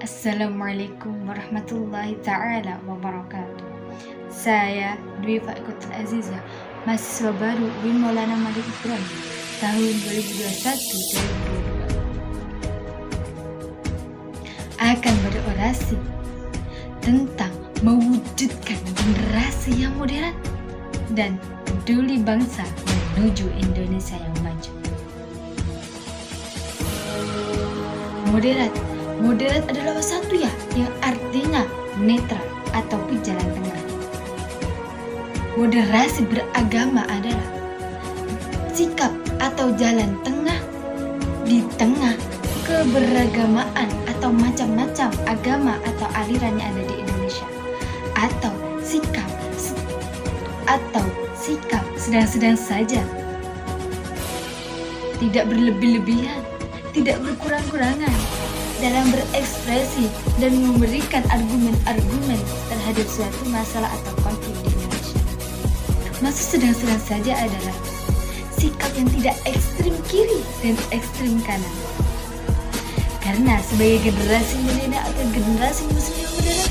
Assalamualaikum warahmatullahi ta'ala wabarakatuh. Saya Dwi Faikutul Aziza, mahasiswa baru UIN Maulana Malik Ibrahim tahun 2021-2022 akan berorasi tentang mewujudkan generasi yang modern dan peduli bangsa menuju Indonesia yang maju. Moderat adalah satu yang artinya netral ataupun jalan tengah. Moderasi beragama adalah sikap atau jalan tengah di tengah keberagamaan atau macam-macam agama atau aliran yang ada di Indonesia, atau sikap sedang-sedang saja, tidak berlebih-lebihan, tidak berkurang-kurangan dalam berekspresi dan memberikan argumen-argumen terhadap suatu masalah atau konflik di Indonesia. Maksud sedang-sedang saja adalah sikap yang tidak ekstrim kiri dan ekstrim kanan. Karena sebagai generasi milenial atau generasi muslim yang modern,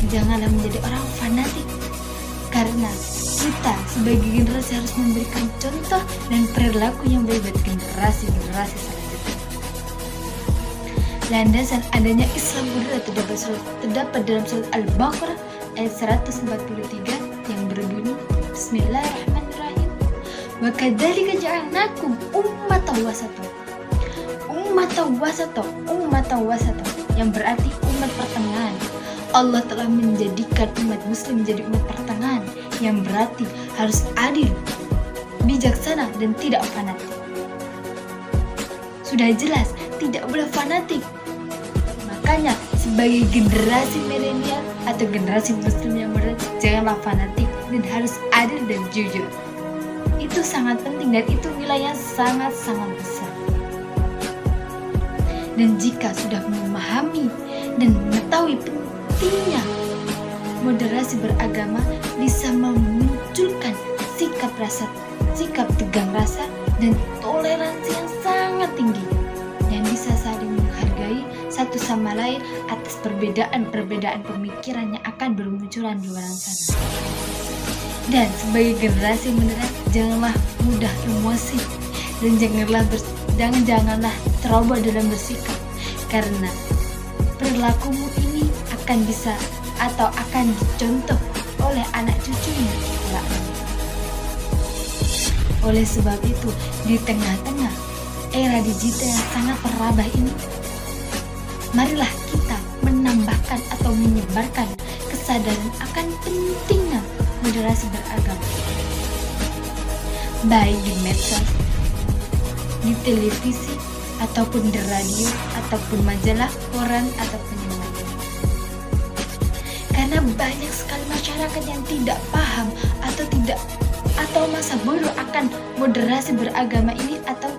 janganlah menjadi orang fanatik. Karena kita sebagai generasi harus memberikan contoh dan perilaku yang baik buat generasi-generasi selanjutnya. Landasan adanya Islam moderat terdapat dalam surat Al-Baqarah ayat 143 yang berbunyi Bismillahirrahmanirrahim. Wa kadzalika ja'alnakum ummatan wasata yang berarti umat pertengahan. Allah telah menjadikan umat muslim menjadi umat pertengahan yang berarti harus adil, bijaksana dan tidak fanatik. Sudah jelas tidak boleh fanatik. Makanya sebagai generasi milenial atau generasi muslim yang modern, janganlah fanatik dan harus adil dan jujur. Itu sangat penting dan itu nilainya sangat-sangat besar. Dan jika sudah memahami dan mengetahui pentingnya moderasi beragama, bisa memunculkan sikap tegang rasa dan toleransi yang sangat tinggi, dan bisa saling menghargai satu sama lain atas perbedaan pemikiran yang akan bermunculan di luar sana. Dan sebagai generasi moderat, janganlah mudah emosi dan janganlah ceroboh dalam bersikap, karena perilakumu ini akan bisa atau akan dicontoh oleh anak cucunya kelak. Oleh sebab itu, di tengah-tengah era digital yang sangat terabah ini, marilah kita menambahkan atau menyebarkan kesadaran akan pentingnya moderasi beragama, baik di medsos, di televisi, ataupun di radio, ataupun majalah, koran, ataupun yang lain. Karena banyak sekali masyarakat yang tidak paham atau masa bodoh akan moderasi beragama ini, atau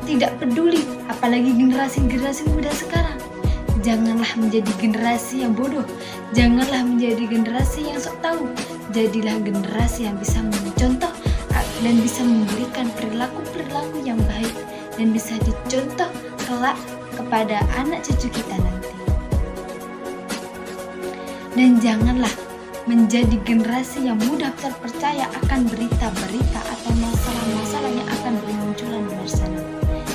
tidak peduli, apalagi generasi muda sekarang. Janganlah menjadi generasi yang bodoh, janganlah menjadi generasi yang sok tahu. Jadilah generasi yang bisa mencontoh dan bisa memberikan perilaku yang baik dan bisa dicontoh kelak kepada anak cucu kita nanti. Dan janganlah menjadi generasi yang mudah terpercaya akan berita-berita atau masalah-masalah yang akan bermunculan di luar sana.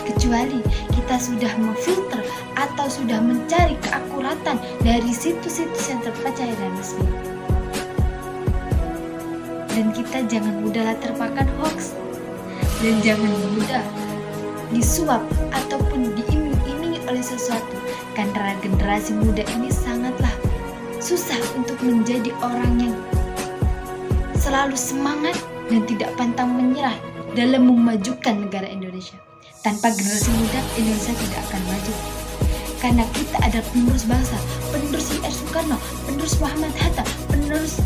Kecuali kita sudah memfilter atau sudah mencari keakuratan dari situs-situs yang terpercaya dan resmi. Dan kita jangan mudah terpakan hoax, dan jangan mudah disuap ataupun diiming-imingi oleh sesuatu, karena generasi muda ini sangatlah susah untuk menjadi orang yang selalu semangat dan tidak pantang menyerah dalam memajukan negara Indonesia. Tanpa generasi muda, Indonesia tidak akan maju. Karena kita ada penerus bangsa, penerus I.R. Soekarno, penerus Muhammad Hatta, penerus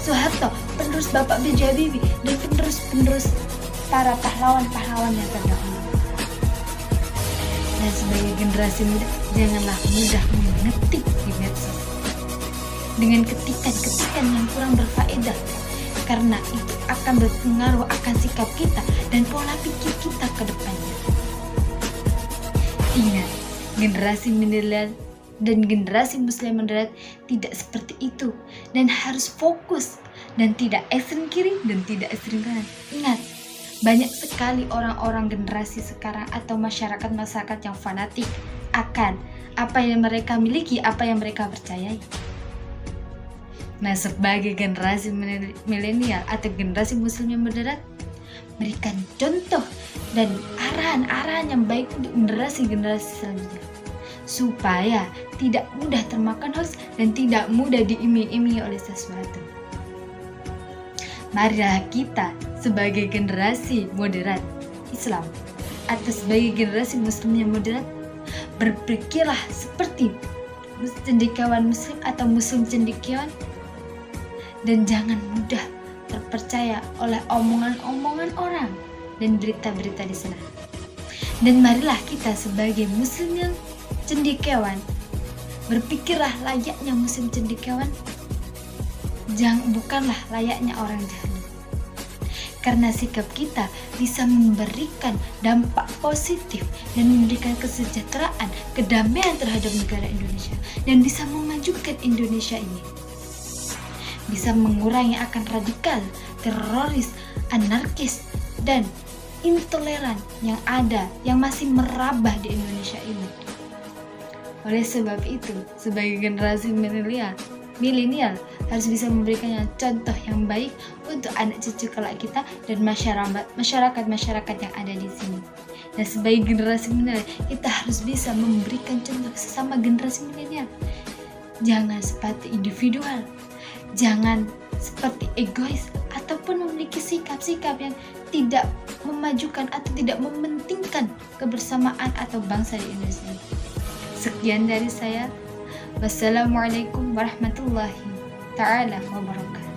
Soeharto, penerus Bapak B.J. Habibie, dan penerus para pahlawan-pahlawan yang terdahulu. Dan sebagai generasi muda, janganlah mudah mengetik di medsos dengan ketikan-ketikan yang kurang berfaedah, karena itu akan berpengaruh akan sikap kita dan pola pikir kita ke depannya. Ingat, generasi milenial Dan generasi muslim moderat tidak seperti itu dan harus fokus dan tidak ekstrem kiri dan tidak ekstrem kanan. Ingat, banyak sekali orang-orang generasi sekarang atau masyarakat yang fanatik akan apa yang mereka miliki, apa yang mereka percayai. Nah, sebagai generasi milenial atau generasi muslim yang moderat, berikan contoh dan arahan-arahan yang baik untuk generasi-generasi selanjutnya, supaya tidak mudah termakan hoax dan tidak mudah diiming-imingi oleh sesuatu. Marilah kita sebagai generasi moderat Islam atau sebagai generasi muslim yang moderat, berpikirlah seperti cendekiawan muslim atau muslim cendekiawan, dan jangan mudah terpercaya oleh omongan-omongan orang dan berita-berita di sana. Dan marilah kita sebagai muslim yang cendekiawan, berpikirlah layaknya muslim cendekiawan, bukanlah layaknya orang jahil. Karena sikap kita bisa memberikan dampak positif dan memberikan kesejahteraan, kedamaian terhadap negara Indonesia, dan bisa memajukan Indonesia ini. Bisa mengurangi akan radikal, teroris, anarkis, dan intoleran yang ada, yang masih merabah di Indonesia ini. Oleh sebab itu, sebagai generasi milenial harus bisa memberikan contoh yang baik untuk anak cucu kelak kita dan masyarakat yang ada di sini. Dan sebagai generasi milenial, kita harus bisa memberikan contoh sesama generasi milenial. Jangan seperti individual, jangan seperti egois, ataupun memiliki sikap-sikap yang tidak memajukan atau tidak mementingkan kebersamaan atau bangsa di Indonesia. Sekian dari saya. Wassalamualaikum warahmatullahi ta'ala wabarakatuh.